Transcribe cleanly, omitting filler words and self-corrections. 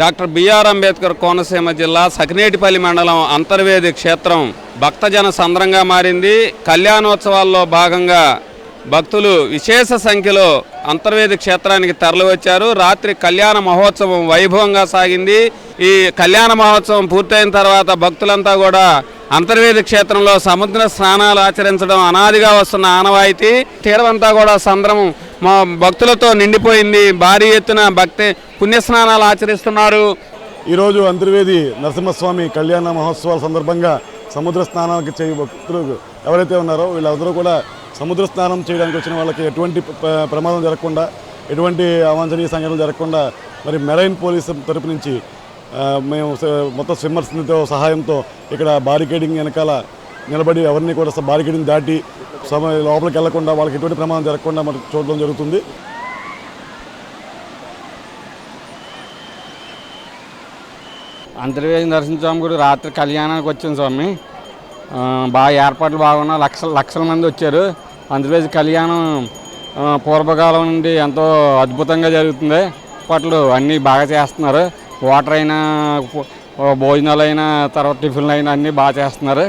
Doctor BR Ambedkar Konaseema జిల్లా సకినేటిపల్లి మండలం అంతర్వేది క్షేత్రం భక్తజన సంద్రంగా మారింది. కళ్యాణోత్సవాల్లో భాగంగా భక్తులు విశేష సంఖ్యలో అంతర్వేది క్షేత్రానికి తరలివచ్చారు. రాత్రి కళ్యాణ మహోత్సవం వైభవంగా సాగింది. ఈ కళ్యాణ మహోత్సవం పూర్తయిన తర్వాత భక్తులంతా కూడా అంతర్వేది క్షేత్రంలో సముద్ర స్నానాలు ఆచరించడం అనాదిగా వస్తున్న ఆనవాయితీ. తీరమంతా కూడా సంద్రం మా భక్తులతో నిండిపోయింది. భారీ ఎత్తున భక్తి పుణ్యస్నానాలు ఆచరిస్తున్నారు. ఈరోజు అంతర్వేది నరసింహస్వామి కళ్యాణ మహోత్సవాల సందర్భంగా సముద్ర స్నానానికి చేయ భక్తులు ఎవరైతే ఉన్నారో వీళ్ళందరూ కూడా సముద్ర స్నానం చేయడానికి వచ్చిన వాళ్ళకి ఎటువంటి ప్రమాదం జరగకుండా, ఎటువంటి అవాంఛనీయ సంఘటనలు జరగకుండా మరి మెరైన్ పోలీసు తరపు నుంచి మేము మొత్తం స్విమ్మర్స్తో సహాయంతో ఇక్కడ బారికేడింగ్ వెనకాల నిలబడి ఎవరిని కూడా బారికేడింగ్ దాటి లోపలికి వెళ్లకుండా వాళ్ళకి ఎటువంటి ప్రమాదం జరగకుండా మనకు చూడడం జరుగుతుంది. అంతర్వేది నరసింహస్వామి గుడి రాత్రి కళ్యాణానికి వచ్చిన స్వామి బాగా ఏర్పాట్లు బాగున్నా లక్షల మంది వచ్చారు. అంతర్వేది కళ్యాణం పూర్వకాలం నుండి ఎంతో అద్భుతంగా జరుగుతుంది. ఏర్పాట్లు అన్నీ బాగా చేస్తున్నారు. వాటర్ అయినా, భోజనాలు అయినా, తర్వాత టిఫిన్లు అయినా అన్నీ బాగా చేస్తున్నారు.